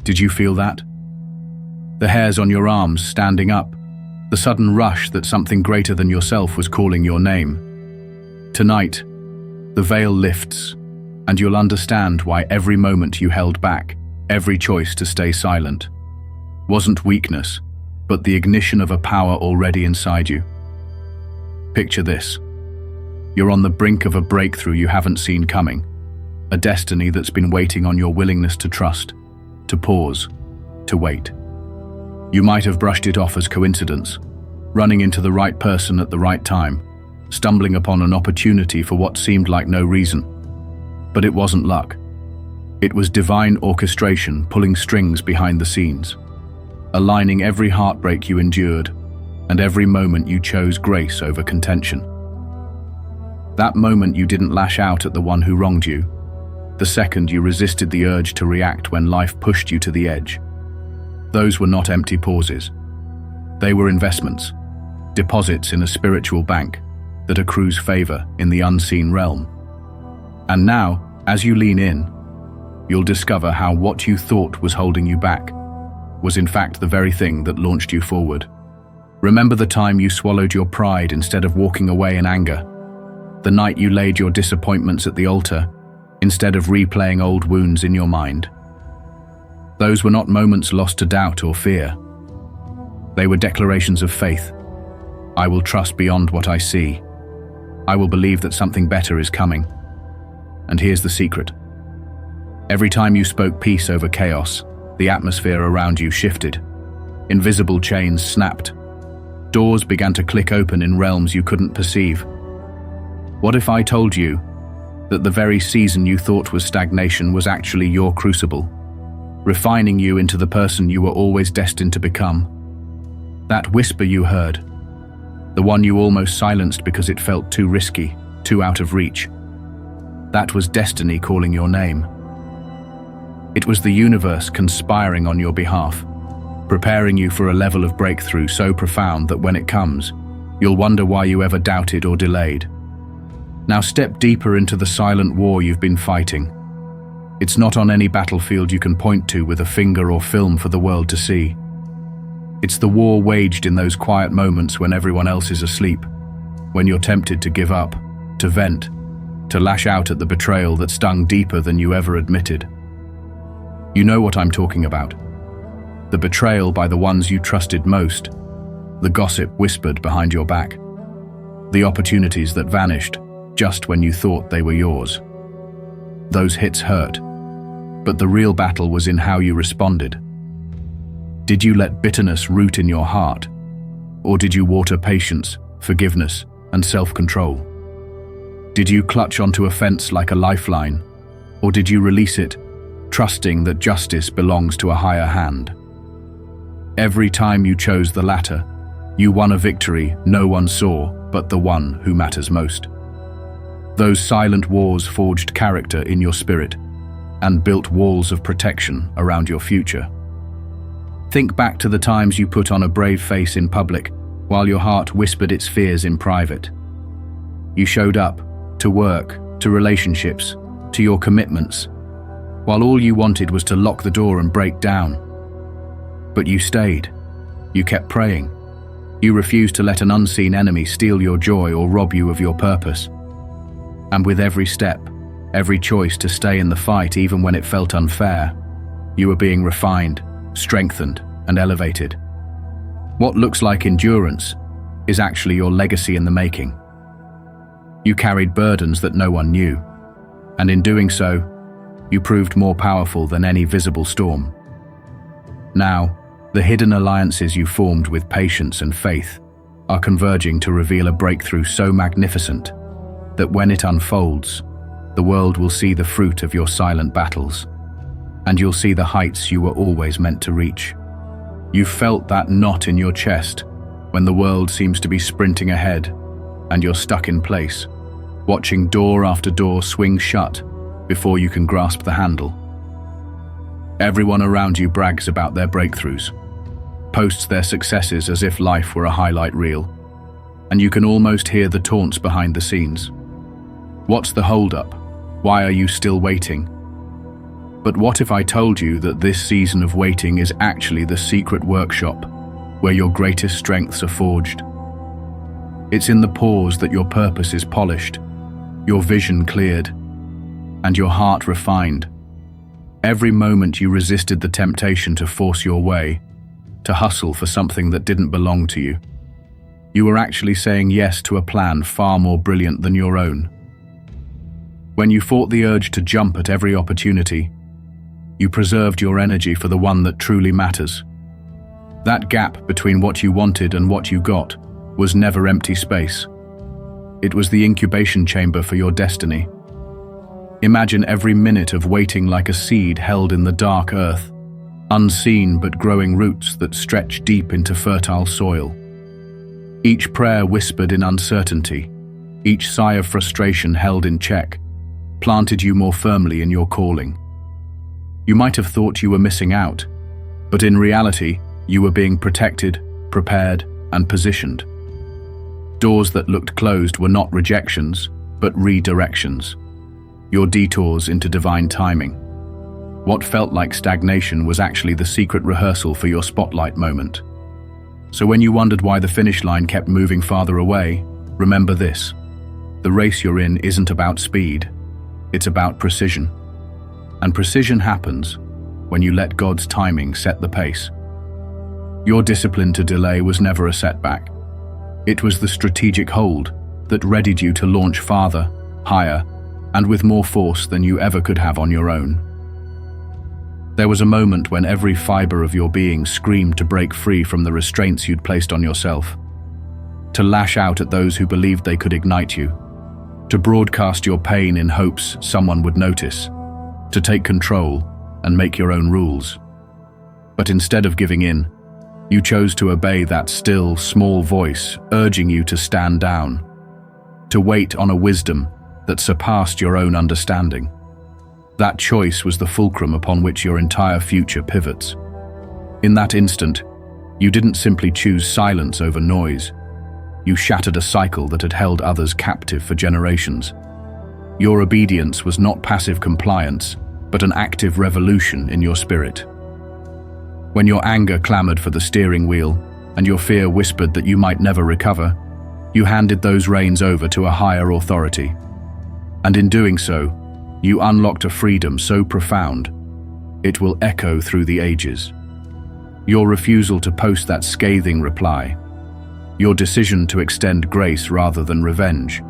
Did you feel that? The hairs on your arms standing up, the sudden rush that something greater than yourself was calling your name. Tonight, the veil lifts, and you'll understand why every moment you held back, every choice to stay silent, wasn't weakness, but the ignition of a power already inside you. Picture this. You're on the brink of a breakthrough you haven't seen coming, a destiny that's been waiting on your willingness to trust, to pause, to wait. You might have brushed it off as coincidence, running into the right person at the right time, stumbling upon an opportunity for what seemed like no reason. But it wasn't luck. It was divine orchestration pulling strings behind the scenes, aligning every heartbreak you endured and every moment you chose grace over contention. That moment you didn't lash out at the one who wronged you, the second you resisted the urge to react when life pushed you to the edge. Those were not empty pauses. They were investments, deposits in a spiritual bank that accrues favor in the unseen realm. And now, as you lean in, you'll discover how what you thought was holding you back was in fact the very thing that launched you forward. Remember the time you swallowed your pride instead of walking away in anger? The night you laid your disappointments at the altar instead of replaying old wounds in your mind? Those were not moments lost to doubt or fear. They were declarations of faith. I will trust beyond what I see. I will believe that something better is coming. And here's the secret. Every time you spoke peace over chaos, the atmosphere around you shifted. Invisible chains snapped. Doors began to click open in realms you couldn't perceive. What if I told you that the very season you thought was stagnation was actually your crucible, refining you into the person you were always destined to become? That whisper you heard, the one you almost silenced because it felt too risky, too out of reach, that was destiny calling your name. It was the universe conspiring on your behalf, preparing you for a level of breakthrough so profound that when it comes, you'll wonder why you ever doubted or delayed. Now step deeper into the silent war you've been fighting. It's not on any battlefield you can point to with a finger or film for the world to see. It's the war waged in those quiet moments when everyone else is asleep, when you're tempted to give up, to vent, to lash out at the betrayal that stung deeper than you ever admitted. You know what I'm talking about. The betrayal by the ones you trusted most, the gossip whispered behind your back, the opportunities that vanished just when you thought they were yours. Those hits hurt, but the real battle was in how you responded. Did you let bitterness root in your heart, or did you water patience, forgiveness, and self-control? Did you clutch onto offense like a lifeline, or did you release it, trusting that justice belongs to a higher hand? Every time you chose the latter, you won a victory no one saw but the one who matters most. Those silent wars forged character in your spirit and built walls of protection around your future. Think back to the times you put on a brave face in public while your heart whispered its fears in private. You showed up to work, to relationships, to your commitments, while all you wanted was to lock the door and break down. But you stayed. You kept praying. You refused to let an unseen enemy steal your joy or rob you of your purpose. And with every step, every choice to stay in the fight even when it felt unfair, you were being refined, strengthened, and elevated. What looks like endurance is actually your legacy in the making. You carried burdens that no one knew, and in doing so, you proved more powerful than any visible storm. Now, the hidden alliances you formed with patience and faith are converging to reveal a breakthrough so magnificent that when it unfolds, the world will see the fruit of your silent battles, and you'll see the heights you were always meant to reach. You've felt that knot in your chest when the world seems to be sprinting ahead, and you're stuck in place, watching door after door swing shut before you can grasp the handle. Everyone around you brags about their breakthroughs, posts their successes as if life were a highlight reel, and you can almost hear the taunts behind the scenes. What's the holdup? Why are you still waiting? But what if I told you that this season of waiting is actually the secret workshop where your greatest strengths are forged? It's in the pause that your purpose is polished, your vision cleared, and your heart refined. Every moment you resisted the temptation to force your way, to hustle for something that didn't belong to you, you were actually saying yes to a plan far more brilliant than your own. When you fought the urge to jump at every opportunity, you preserved your energy for the one that truly matters. That gap between what you wanted and what you got was never empty space. It was the incubation chamber for your destiny. Imagine every minute of waiting like a seed held in the dark earth, unseen but growing roots that stretch deep into fertile soil. Each prayer whispered in uncertainty, each sigh of frustration held in check, planted you more firmly in your calling. You might have thought you were missing out, but in reality, you were being protected, prepared, and positioned. Doors that looked closed were not rejections, but redirections. Your detours into divine timing. What felt like stagnation was actually the secret rehearsal for your spotlight moment. So when you wondered why the finish line kept moving farther away, remember this: the race you're in isn't about speed, it's about precision. And precision happens when you let God's timing set the pace. Your discipline to delay was never a setback. It was the strategic hold that readied you to launch farther, higher, and with more force than you ever could have on your own. There was a moment when every fiber of your being screamed to break free from the restraints you'd placed on yourself, to lash out at those who believed they could ignite you, to broadcast your pain in hopes someone would notice, to take control and make your own rules. But instead of giving in, you chose to obey that still, small voice urging you to stand down, to wait on a wisdom that surpassed your own understanding. That choice was the fulcrum upon which your entire future pivots. In that instant, you didn't simply choose silence over noise. You shattered a cycle that had held others captive for generations. Your obedience was not passive compliance, but an active revolution in your spirit. When your anger clamored for the steering wheel and your fear whispered that you might never recover, you handed those reins over to a higher authority. And in doing so, you unlocked a freedom so profound, it will echo through the ages. Your refusal to post that scathing reply, your decision to extend grace rather than revenge.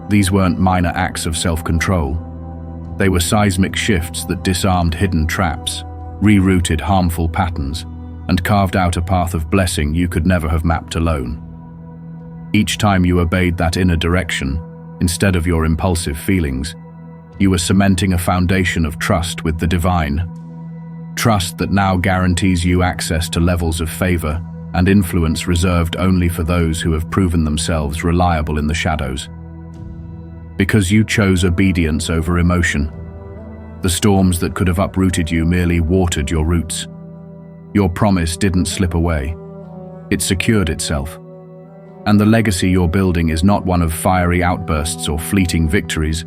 These weren't minor acts of self-control. They were seismic shifts that disarmed hidden traps, rerouted harmful patterns, and carved out a path of blessing you could never have mapped alone. Each time you obeyed that inner direction, instead of your impulsive feelings, you were cementing a foundation of trust with the divine. Trust that now guarantees you access to levels of favor and influence reserved only for those who have proven themselves reliable in the shadows. Because you chose obedience over emotion, the storms that could have uprooted you merely watered your roots. Your promise didn't slip away. It secured itself. And the legacy you're building is not one of fiery outbursts or fleeting victories,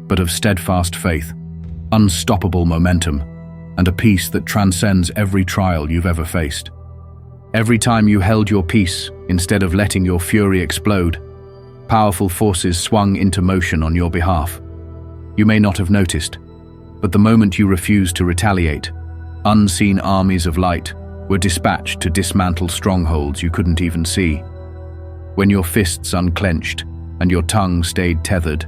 but of steadfast faith, unstoppable momentum, and a peace that transcends every trial you've ever faced. Every time you held your peace, instead of letting your fury explode, powerful forces swung into motion on your behalf. You may not have noticed, but the moment you refused to retaliate, unseen armies of light were dispatched to dismantle strongholds you couldn't even see. When your fists unclenched and your tongue stayed tethered,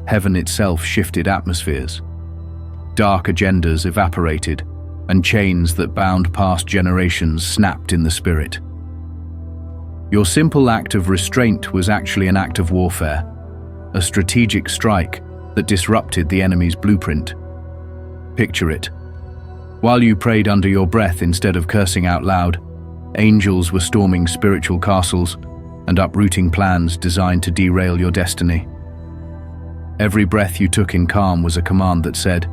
heaven itself shifted atmospheres. Dark agendas evaporated, and chains that bound past generations snapped in the spirit. Your simple act of restraint was actually an act of warfare, a strategic strike that disrupted the enemy's blueprint. Picture it. While you prayed under your breath instead of cursing out loud, angels were storming spiritual castles and uprooting plans designed to derail your destiny. Every breath you took in calm was a command that said,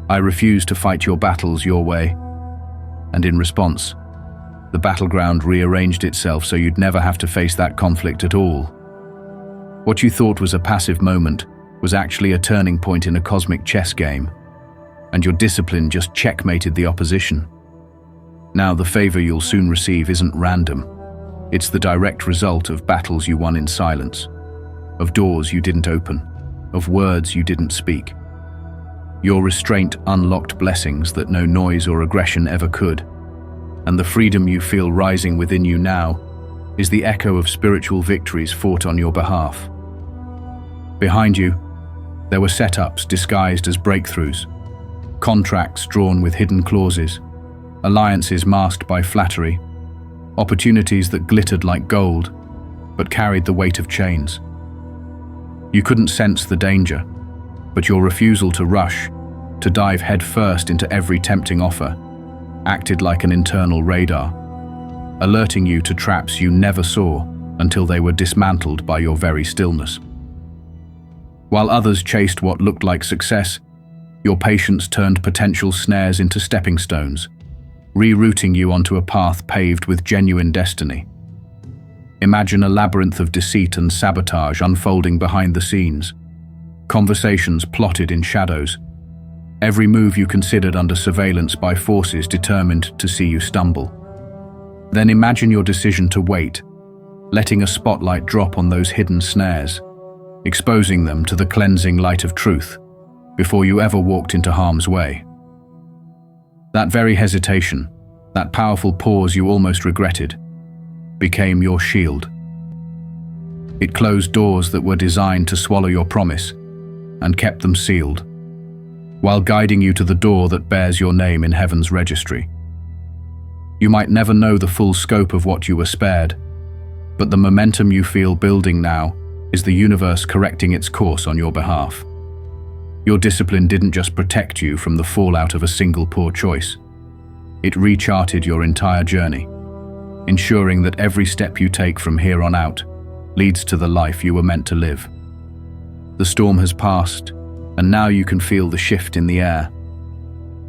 "I refuse to fight your battles your way." And in response, the battleground rearranged itself so you'd never have to face that conflict at all. What you thought was a passive moment was actually a turning point in a cosmic chess game. and your discipline just checkmated the opposition. Now the favor you'll soon receive isn't random. It's the direct result of battles you won in silence, of doors you didn't open, of words you didn't speak. Your restraint unlocked blessings that no noise or aggression ever could, and the freedom you feel rising within you now is the echo of spiritual victories fought on your behalf. Behind you, there were setups disguised as breakthroughs, contracts drawn with hidden clauses, alliances masked by flattery, opportunities that glittered like gold, but carried the weight of chains. You couldn't sense the danger, but your refusal to rush, to dive headfirst into every tempting offer, acted like an internal radar, alerting you to traps you never saw until they were dismantled by your very stillness. While others chased what looked like success, your patience turned potential snares into stepping stones, rerouting you onto a path paved with genuine destiny. Imagine a labyrinth of deceit and sabotage unfolding behind the scenes, conversations plotted in shadows, every move you considered under surveillance by forces determined to see you stumble. Then imagine your decision to wait, letting a spotlight drop on those hidden snares, exposing them to the cleansing light of truth before you ever walked into harm's way. That very hesitation, that powerful pause you almost regretted, became your shield. It closed doors that were designed to swallow your promise and kept them sealed, while guiding you to the door that bears your name in heaven's registry. You might never know the full scope of what you were spared, but the momentum you feel building now is the universe correcting its course on your behalf. Your discipline didn't just protect you from the fallout of a single poor choice. It recharted your entire journey, ensuring that every step you take from here on out leads to the life you were meant to live. The storm has passed, and now you can feel the shift in the air,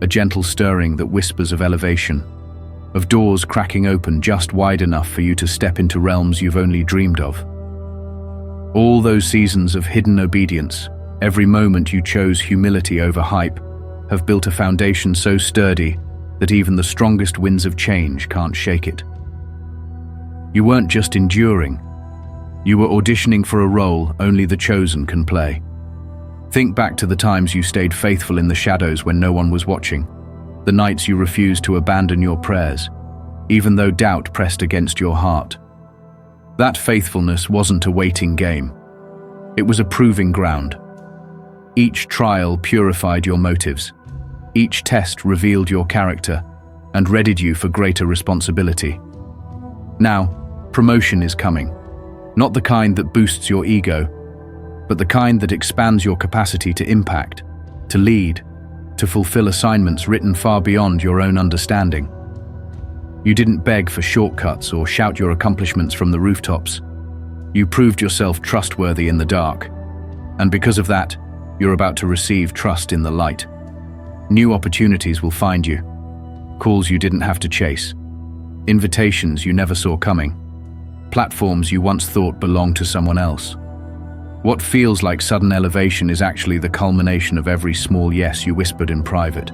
a gentle stirring that whispers of elevation, of doors cracking open just wide enough for you to step into realms you've only dreamed of. All those seasons of hidden obedience, every moment you chose humility over hype, have built a foundation so sturdy that even the strongest winds of change can't shake it. You weren't just enduring, you were auditioning for a role only the chosen can play. Think back to the times you stayed faithful in the shadows when no one was watching, the nights you refused to abandon your prayers, even though doubt pressed against your heart. That faithfulness wasn't a waiting game. It was a proving ground. Each trial purified your motives. Each test revealed your character and readied you for greater responsibility. Now, promotion is coming. Not the kind that boosts your ego, but the kind that expands your capacity to impact, to lead, to fulfill assignments written far beyond your own understanding. You didn't beg for shortcuts or shout your accomplishments from the rooftops. You proved yourself trustworthy in the dark, and because of that, you're about to receive trust in the light. New opportunities will find you, calls you didn't have to chase, invitations you never saw coming, platforms you once thought belonged to someone else. What feels like sudden elevation is actually the culmination of every small yes you whispered in private.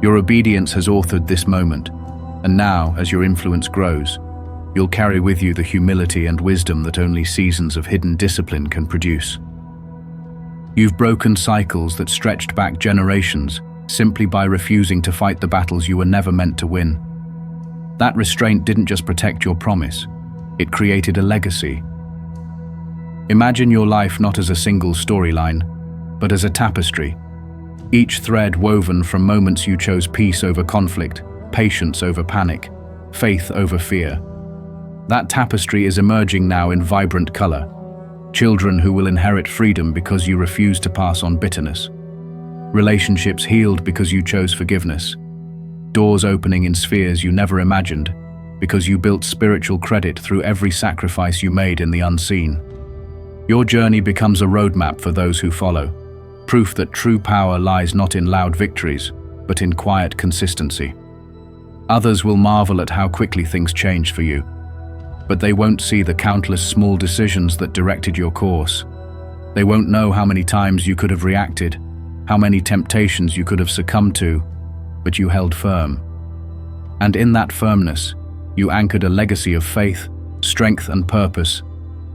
Your obedience has authored this moment, and now, as your influence grows, you'll carry with you the humility and wisdom that only seasons of hidden discipline can produce. You've broken cycles that stretched back generations simply by refusing to fight the battles you were never meant to win. That restraint didn't just protect your promise, it created a legacy. Imagine your life not as a single storyline, but as a tapestry, each thread woven from moments you chose peace over conflict, patience over panic, faith over fear. That tapestry is emerging now in vibrant color. Children who will inherit freedom because you refuse to pass on bitterness. Relationships healed because you chose forgiveness. Doors opening in spheres you never imagined because you built spiritual credit through every sacrifice you made in the unseen. Your journey becomes a roadmap for those who follow, proof that true power lies not in loud victories, but in quiet consistency. Others will marvel at how quickly things changed for you, but they won't see the countless small decisions that directed your course. They won't know how many times you could have reacted, how many temptations you could have succumbed to, but you held firm. And in that firmness, you anchored a legacy of faith, strength, and purpose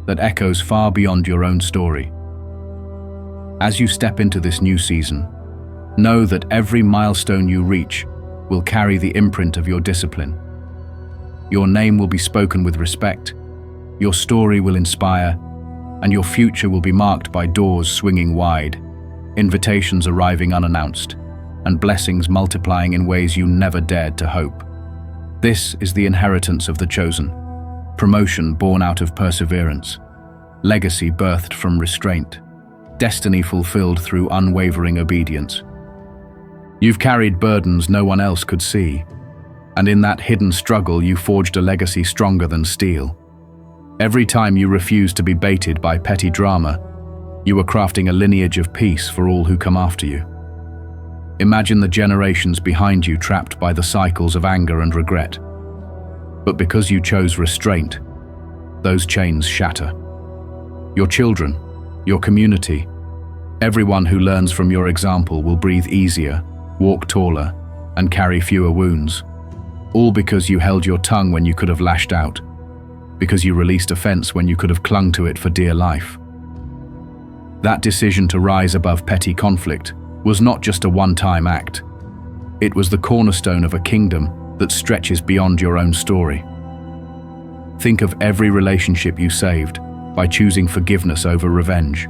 that echoes far beyond your own story. As you step into this new season, know that every milestone you reach will carry the imprint of your discipline. Your name will be spoken with respect, your story will inspire, and your future will be marked by doors swinging wide, invitations arriving unannounced, and blessings multiplying in ways you never dared to hope. This is the inheritance of the chosen, promotion born out of perseverance, legacy birthed from restraint, destiny fulfilled through unwavering obedience. You've carried burdens no one else could see, and in that hidden struggle you forged a legacy stronger than steel. Every time you refused to be baited by petty drama, you were crafting a lineage of peace for all who come after you. Imagine the generations behind you trapped by the cycles of anger and regret. But because you chose restraint, those chains shatter. Your children, your community, everyone who learns from your example will breathe easier, walk taller, and carry fewer wounds. All because you held your tongue when you could have lashed out, because you released offense when you could have clung to it for dear life. That decision to rise above petty conflict was not just a one-time act. It was the cornerstone of a kingdom that stretches beyond your own story. Think of every relationship you saved by choosing forgiveness over revenge.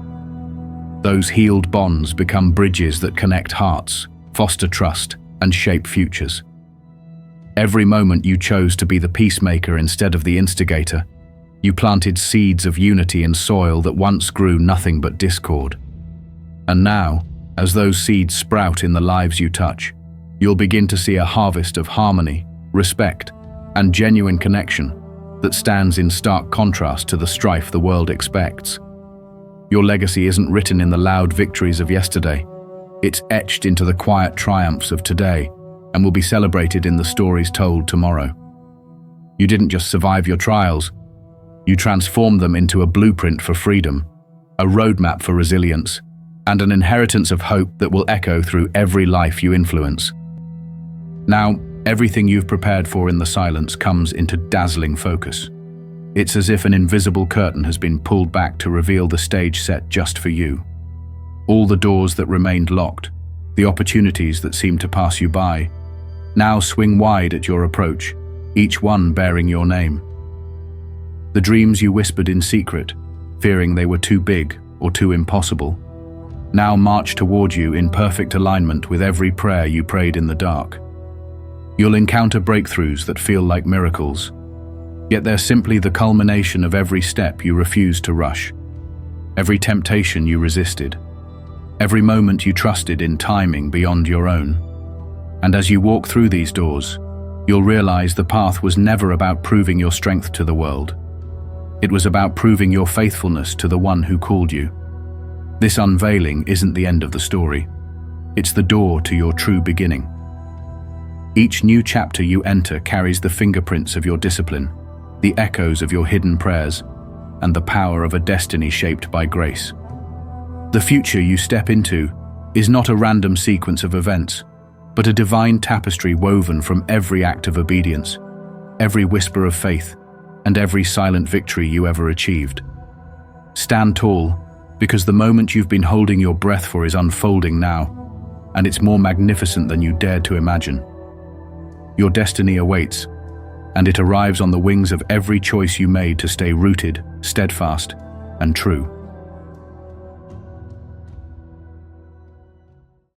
Those healed bonds become bridges that connect hearts, foster trust, and shape futures. Every moment you chose to be the peacemaker instead of the instigator, you planted seeds of unity in soil that once grew nothing but discord. And now, as those seeds sprout in the lives you touch, you'll begin to see a harvest of harmony, respect, and genuine connection that stands in stark contrast to the strife the world expects. Your legacy isn't written in the loud victories of yesterday. It's etched into the quiet triumphs of today and will be celebrated in the stories told tomorrow. You didn't just survive your trials, you transformed them into a blueprint for freedom, a roadmap for resilience, and an inheritance of hope that will echo through every life you influence. Now, everything you've prepared for in the silence comes into dazzling focus. It's as if an invisible curtain has been pulled back to reveal the stage set just for you. All the doors that remained locked, the opportunities that seemed to pass you by, now swing wide at your approach, each one bearing your name. The dreams you whispered in secret, fearing they were too big or too impossible, now march toward you in perfect alignment with every prayer you prayed in the dark. You'll encounter breakthroughs that feel like miracles, yet they're simply the culmination of every step you refused to rush, every temptation you resisted, every moment you trusted in timing beyond your own. And as you walk through these doors, you'll realize the path was never about proving your strength to the world. It was about proving your faithfulness to the one who called you. This unveiling isn't the end of the story. It's the door to your true beginning. Each new chapter you enter carries the fingerprints of your discipline, the echoes of your hidden prayers, and the power of a destiny shaped by grace. The future you step into is not a random sequence of events, but a divine tapestry woven from every act of obedience, every whisper of faith, and every silent victory you ever achieved. Stand tall, because the moment you've been holding your breath for is unfolding now, and it's more magnificent than you dared to imagine. Your destiny awaits, and it arrives on the wings of every choice you made to stay rooted, steadfast, and true.